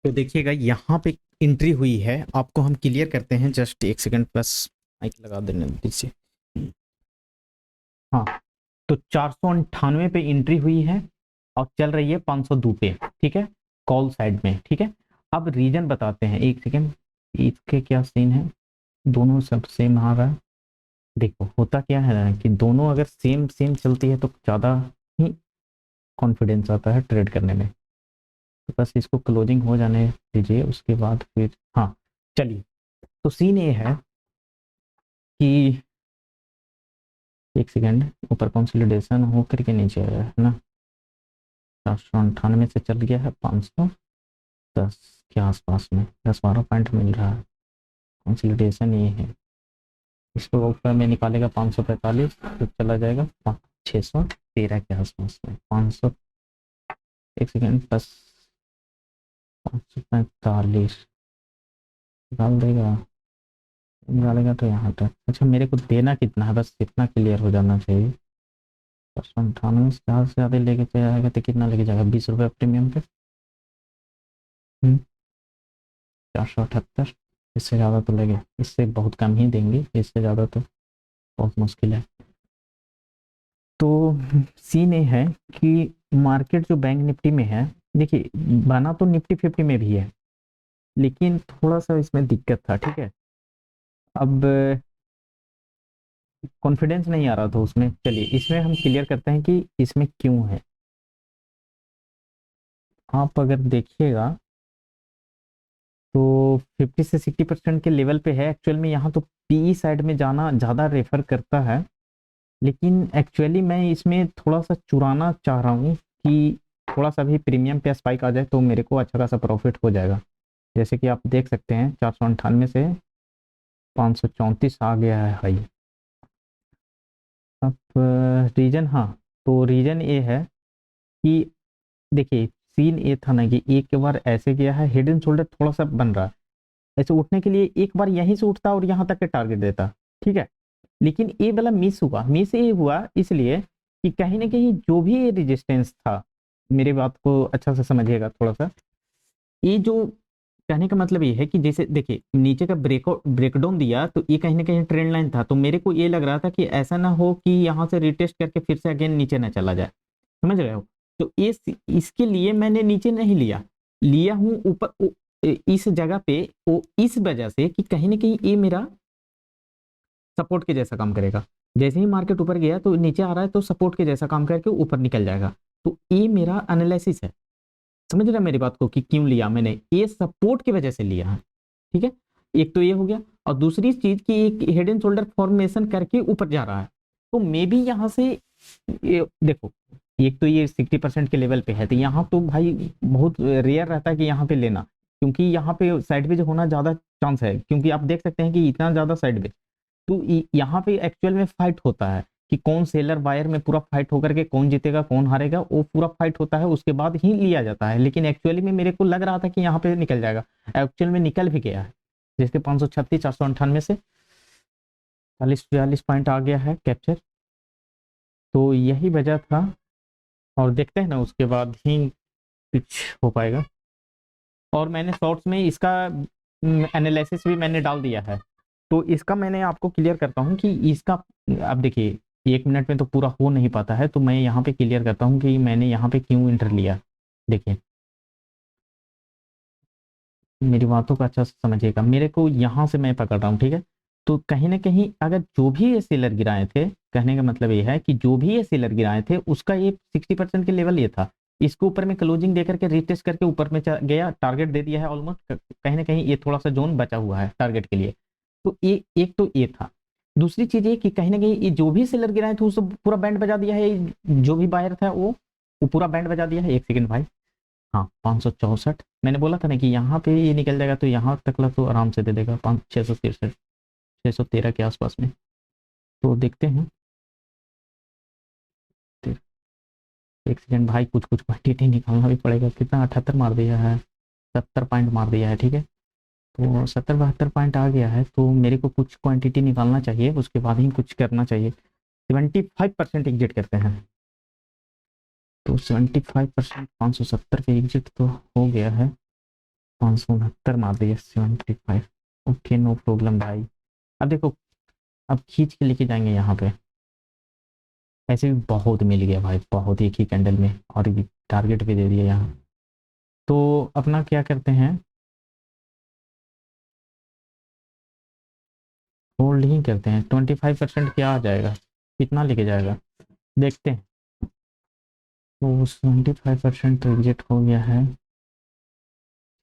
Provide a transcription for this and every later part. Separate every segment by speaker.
Speaker 1: तो देखिएगा यहाँ पे एंट्री हुई है, आपको हम क्लियर करते हैं। जस्ट एक सेकंड, बस माइक लगा देने दीजिए। हाँ, तो 498 पे एंट्री हुई है और चल रही है 502 पे, ठीक है, कॉल साइड में, ठीक है। अब रीजन बताते हैं, एक सेकंड, इसके क्या सीन है। दोनों सब सेम आ रहा है। देखो होता क्या है ना कि दोनों अगर सेम सेम चलती है तो ज़्यादा ही कॉन्फिडेंस आता है ट्रेड करने में। तो बस इसको क्लोजिंग हो जाने दीजिए, उसके बाद फिर हाँ चलिए। तो सीन ये है कि एक सेकेंड, ऊपर कंसोलिडेशन हो करके नीचे आया है ना, 498 से चल गया है 510 के आसपास में, 10-12 पॉइंट मिल रहा है। कंसोलिडेशन ये है, इसको ऊपर में निकालेगा 545 तो चला जाएगा 613 के आसपास में, 500, एक सेकेंड, बस 545 निकाल देगा, निकालेगा तो यहाँ तक। अच्छा, मेरे को देना कितना है, बस इतना क्लियर हो जाना चाहिए। 498 से ज़्यादा लेके चला जाएगा तो कितना लेके जाएगा, 20 रुपये प्रीमियम पे। 478, इससे ज़्यादा तो लगे, इससे बहुत कम ही देंगे, इससे ज़्यादा तो बहुत मुश्किल है। तो सीन ये है कि मार्केट जो बैंक निफ्टी में है, देखिए बना तो निफ्टी 50 में भी है, लेकिन थोड़ा सा इसमें दिक्कत था, ठीक है। अब कॉन्फिडेंस नहीं आ रहा था उसमें। चलिए इसमें हम क्लियर करते हैं कि इसमें क्यों है। आप अगर देखिएगा तो 50 से 60% के लेवल पे है एक्चुअल में। यहाँ तो पीई साइड में जाना ज़्यादा रेफर करता है, लेकिन एक्चुअली मैं इसमें थोड़ा सा चुराना चाह रहा हूँ कि थोड़ा सा भी प्रीमियम पे स्पाइक आ जाए तो मेरे को अच्छा खासा प्रॉफिट हो जाएगा। जैसे कि आप देख सकते हैं 498 से 534 आ गया है हाई। अब रीजन, हाँ, तो रीजन ये है कि देखिए सीन ये था ना कि एक बार ऐसे गया है, हेड एंड शोल्डर थोड़ा सा बन रहा है, ऐसे उठने के लिए एक बार यहीं से उठता और यहाँ तक के टारगेट देता, ठीक है। लेकिन ये वाला मिस हुआ। मिस ये हुआ इसलिए कि कहीं ना कहीं जो भी ये रेजिस्टेंस था, मेरी बात को अच्छा से समझिएगा थोड़ा सा। ये जो कहने का मतलब ये है कि जैसे देखिए नीचे का ब्रेकडाउन दिया तो ये कहीं ना कहीं ट्रेंड लाइन था, तो मेरे को ये लग रहा था कि ऐसा ना हो कि यहाँ से रिटेस्ट करके फिर से अगेन नीचे ना चला जाए, समझ रहे हो। तो इसके लिए मैंने नीचे नहीं लिया, लिया हूँ ऊपर इस जगह पे, वो इस वजह से कि कहीं ना कहीं ये मेरा सपोर्ट के जैसा काम करेगा। जैसे ही मार्केट ऊपर गया तो नीचे आ रहा है तो सपोर्ट के जैसा काम करके ऊपर निकल जाएगा। तो ये मेरा एनालिसिस है, समझ रहे मेरी बात को कि क्यों लिया मैंने, ये सपोर्ट की वजह से लिया है, ठीक है। एक तो ये हो गया, और दूसरी चीज कि एक हेड एंड शोल्डर फॉर्मेशन करके ऊपर जा रहा है, तो मे बी यहाँ से ये देखो, एक तो ये 60% के लेवल पे है, तो यहाँ तो भाई बहुत रेयर रहता है कि यहाँ पे लेना, क्योंकि यहाँ पे साइडवेज होना ज्यादा चांस है, क्योंकि आप देख सकते हैं कि इतना ज्यादा साइडवेज। तो यहाँ पे एक्चुअल में फाइट होता है कि कौन सेलर बायर में पूरा फाइट होकर के कौन जीतेगा कौन हारेगा, वो पूरा फाइट होता है, उसके बाद ही लिया जाता है। लेकिन एक्चुअली में मेरे को लग रहा था कि यहाँ पे निकल जाएगा, एक्चुअल में निकल भी गया है। जैसे 536 498 से 40-42 पॉइंट आ गया है कैप्चर, तो यही वजह था। और देखते हैं ना उसके बाद ही कुछ हो पाएगा। और मैंने शॉर्ट्स में इसका एनालिसिस भी मैंने डाल दिया है, तो इसका मैंने आपको क्लियर करता हूँ कि इसका, अब देखिए 1 मिनट में तो पूरा हो नहीं पाता है, तो मैं यहाँ पे क्लियर करता हूँ कि मैंने यहाँ पे क्यों इंटर लिया। देखिए मेरी बातों को अच्छा से समझिएगा, मेरे को यहाँ से मैं पकड़ रहा हूँ, ठीक है। तो कहीं ना कहीं अगर जो भी ये सेलर गिराए थे, कहने का मतलब ये है कि जो भी ये सेलर गिराए थे उसका ये 60% के लेवल ये था। इसको ऊपर में क्लोजिंग दे करके रिटेस्ट करके ऊपर में गया, टारगेट दे दिया है ऑलमोस्ट, कहीं ना कहीं ये थोड़ा सा जोन बचा हुआ है टारगेट के लिए। तो ये एक तो ये था। दूसरी चीज ये कि कहीं ना कहीं ये जो भी सेलर गिराए थे उसको पूरा बैंड बजा दिया है, जो भी बायर था वो पूरा बैंड बजा दिया है। एक सेकंड भाई, हाँ 564 मैंने बोला था ना कि यहाँ पे ये निकल जाएगा, तो यहाँ तक ला तो आराम से दे देगा, 5 663 613 के आसपास में। तो देखते हैं, एक सेकंड भाई, कुछ कुछ क्वांटिटी निकालना भी पड़ेगा। कितना 78 मार दिया है, 70 पॉइंट मार दिया है, ठीक है। तो 70-72 पॉइंट आ गया है, तो मेरे को कुछ क्वांटिटी निकालना चाहिए, उसके बाद ही कुछ करना चाहिए। 75% एग्जिट करते हैं, तो 75% 570 पे एग्जिट तो हो गया है। 569 मार दिया, 75। ओके, नो प्रॉब्लम भाई। अब देखो, अब खींच के लेके जाएंगे यहाँ पे। ऐसे भी बहुत मिल गया भाई, बहुत, एक ही कैंडल में, और ये टारगेट भी दे दिया यहाँ। तो अपना क्या करते हैं, होल्ड ही करते हैं। 25% क्या आ जाएगा, कितना लेके जाएगा देखते हैं। तो 75% तो एग्जिट हो गया है,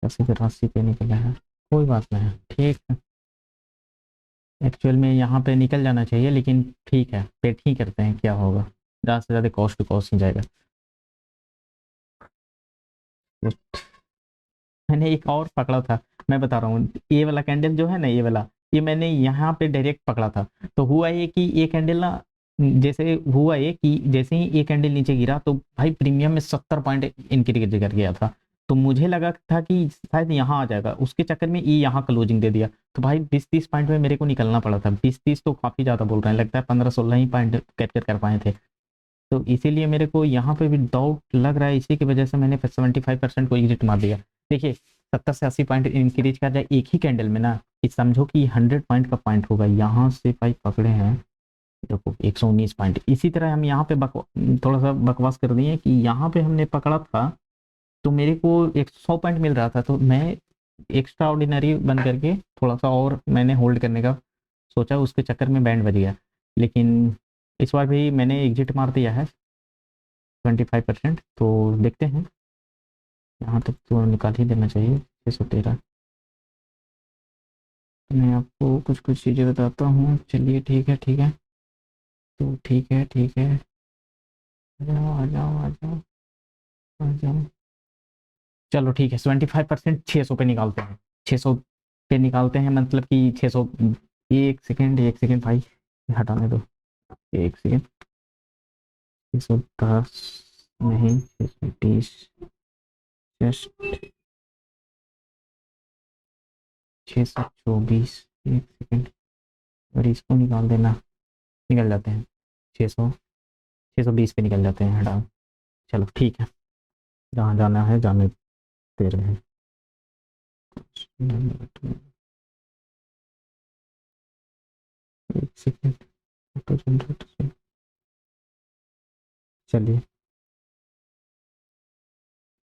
Speaker 1: 80 पे निकला है, कोई बात नहीं, ठीक है। एक्चुअल में यहाँ पे निकल जाना चाहिए, लेकिन ठीक है, पेट ही करते हैं, क्या होगा, ज़्यादा से ज़्यादा कॉस्ट टू कॉस्ट ही जाएगा। मैंने एक और पकड़ा था, मैं बता रहा हूँ, ये वाला कैंडल जो है ना, ये वाला, ये मैंने यहाँ पे डायरेक्ट पकड़ा था। तो हुआ ये कि ये कैंडल ना, जैसे हुआ ये कि जैसे ही ये कैंडल नीचे गिरा तो भाई प्रीमियम में 70 पॉइंट इंक्रीज कर गया था। तो मुझे लगा था कि शायद यहाँ आ जाएगा, उसके चक्कर में ये यहाँ क्लोजिंग दे दिया। तो भाई 20-30 पॉइंट में मेरे को निकलना पड़ा था। 20-30 तो काफ़ी ज़्यादा बोल रहे हैं, लगता है 15-16 ही पॉइंट कैप्चर कर पाए थे। तो इसीलिए मेरे को यहाँ पे भी डाउट लग रहा है, इसी की वजह से मैंने 75% को एग्जिट मार दिया। देखिए, 70 से 80 पॉइंट इंक्रीज कर जाए एक ही कैंडल में ना, कि समझो कि 100 पॉइंट का पॉइंट होगा। यहाँ से भाई पकड़े हैं, देखो 119 पॉइंट। इसी तरह हम यहाँ पे थोड़ा सा बकवास कर दिए कि यहाँ पे हमने पकड़ा था तो मेरे को 100 पॉइंट मिल रहा था, तो मैं एक्स्ट्रा ऑर्डिनरी बन करके थोड़ा सा और मैंने होल्ड करने का सोचा, उसके चक्कर में बैंड बज गया। लेकिन इस बार भी मैंने एग्जिट मार दिया है 25%। तो देखते हैं, यहाँ तक तो निकाल ही देना चाहिए 613। मैं आपको कुछ कुछ चीज़ें बताता हूँ, चलिए ठीक है, ठीक है, तो ठीक है, ठीक है, आ जाओ, आ जाओ, आ जाओ, आ जाओ। चलो ठीक है, 75% 600 पे निकालते हैं, 600 पे निकालते हैं, मतलब कि 600। एक सेकेंड, एक सेकेंड भाई, हटाने दो, एक सेकेंड। 610 नहीं, 620, जस्ट 624। एक सेकेंड, और इसको निकाल देना, निकल जाते हैं 600, 620 पे निकल जाते हैं, हटाओ। चलो ठीक है, जहाँ जाना है जाने दे रहे हैं। एक सेकेंड, ऑटो जनरेट से, चलिए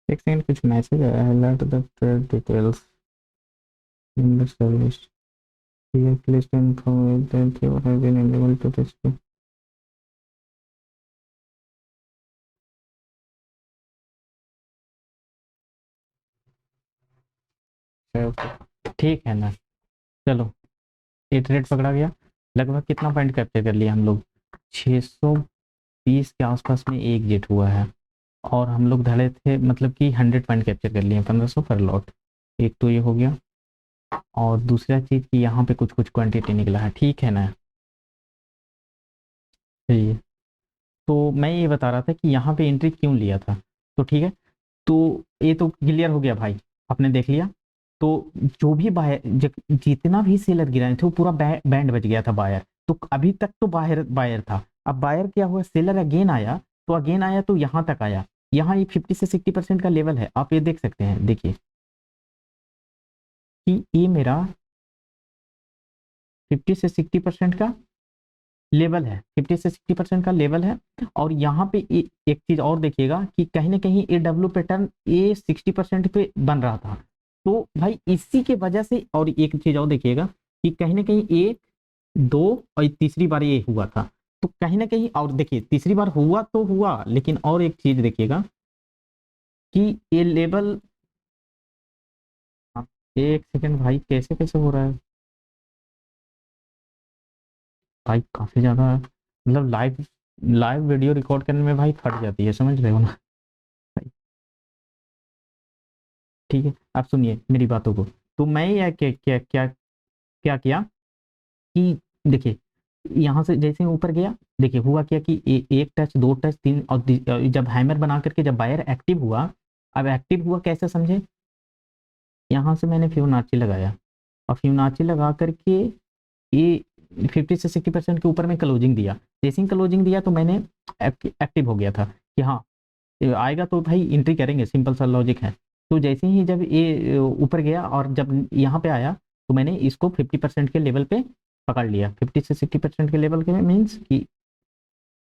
Speaker 1: एक सेकेंड, कुछ मैसेज आया है, let the trade details in the service, please inform that you have been enable to display. ठीक है ना, चलो, ये ट्रेड पकड़ा गया। लगभग कितना पॉइंट कैप्चर कर लिया हम लोग, 620 के आसपास में एक जेट हुआ है, और हम लोग धड़े थे, मतलब कि 100 पॉइंट कैप्चर कर लिए, 1500 पर लॉट। एक तो ये हो गया, और दूसरा चीज़ कि यहाँ पे कुछ कुछ क्वांटिटी निकला है, ठीक है ना। सही है। तो मैं ये बता रहा था कि यहाँ पे एंट्री क्यों लिया था। तो ठीक है, तो ये तो क्लियर हो गया भाई, आपने देख लिया। तो जो भी बायर, जितना भी सेलर गिराए थे वो पूरा बैंड बच गया था बायर। तो अभी तक तो बायर बायर था, अब बायर क्या हुआ, सेलर अगेन आया, तो अगेन आया तो यहाँ तक आया। यहाँ ये 50 से 60% का लेवल है, आप ये देख सकते हैं, देखिए कि ये मेरा 50 से 60% का लेवल है, 50 से 60% का लेवल है। और यहाँ पे एक चीज और देखिएगा कि कहीं ना कहीं ए डब्ल्यू पैटर्न ए 60% पे बन रहा था। तो भाई इसी के वजह से, और एक चीज और देखिएगा कि कहीं ना कहीं एक, दो, और तीसरी बार ये हुआ था। तो कहीं ना कहीं, और देखिए तीसरी बार हुआ तो हुआ, लेकिन और एक चीज देखिएगा कि ये लेवल, एक सेकंड भाई, कैसे कैसे हो रहा है भाई, काफी ज्यादा, मतलब लाइव लाइव वीडियो रिकॉर्ड करने में भाई फट जाती है, समझ रहे हो ना भाई। ठीक है, आप सुनिए मेरी बातों को। तो मैं यह क्या किया कि देखिए, यहाँ से जैसे ही ऊपर गया, देखिए हुआ क्या कि एक टच, दो टच, तीन, और जब हैमर बना करके जब बायर एक्टिव हुआ, अब एक्टिव हुआ कैसे समझे, यहाँ से मैंने फिबोनाची लगाया, और फिबोनाची लगा करके ये 50 से 60% के ऊपर में क्लोजिंग दिया। जैसे ही क्लोजिंग दिया तो मैंने एक्टिव हो गया था कि हाँ, ये आएगा तो भाई एंट्री करेंगे, सिंपल सा लॉजिक है। तो जैसे ही जब ये ऊपर गया और जब यहाँ पे आया तो मैंने इसको 50% के लेवल पे पकड़ लिया। 50 से 60% के लेवल के मीन्स कि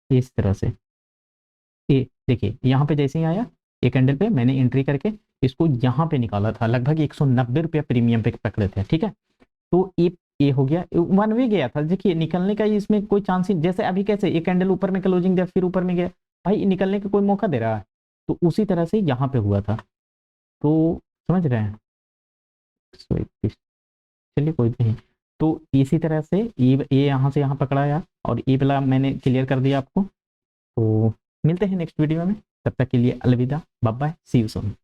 Speaker 1: इस तरह से ये देखिए यहाँ पे जैसे ही आया एक कैंडल पे मैंने एंट्री करके इसको यहाँ पे निकाला था, लगभग 190 रुपया प्रीमियम पे पकड़े थे, ठीक है। तो ये हो गया, वन वे गया था, देखिए निकलने का इसमें कोई चांस ही, जैसे अभी कैसे एक कैंडल ऊपर में क्लोजिंग दिया फिर ऊपर में गया, भाई निकलने का कोई मौका दे रहा है, तो उसी तरह से यहाँ पे हुआ था। तो समझ रहे हैं, चलिए कोई नहीं। तो इसी तरह से ये यहाँ से यहाँ पकड़ाया और ये वाला मैंने क्लियर कर दिया आपको। तो मिलते हैं नेक्स्ट वीडियो में, तब तक के लिए अलविदा, bye bye, see you soon.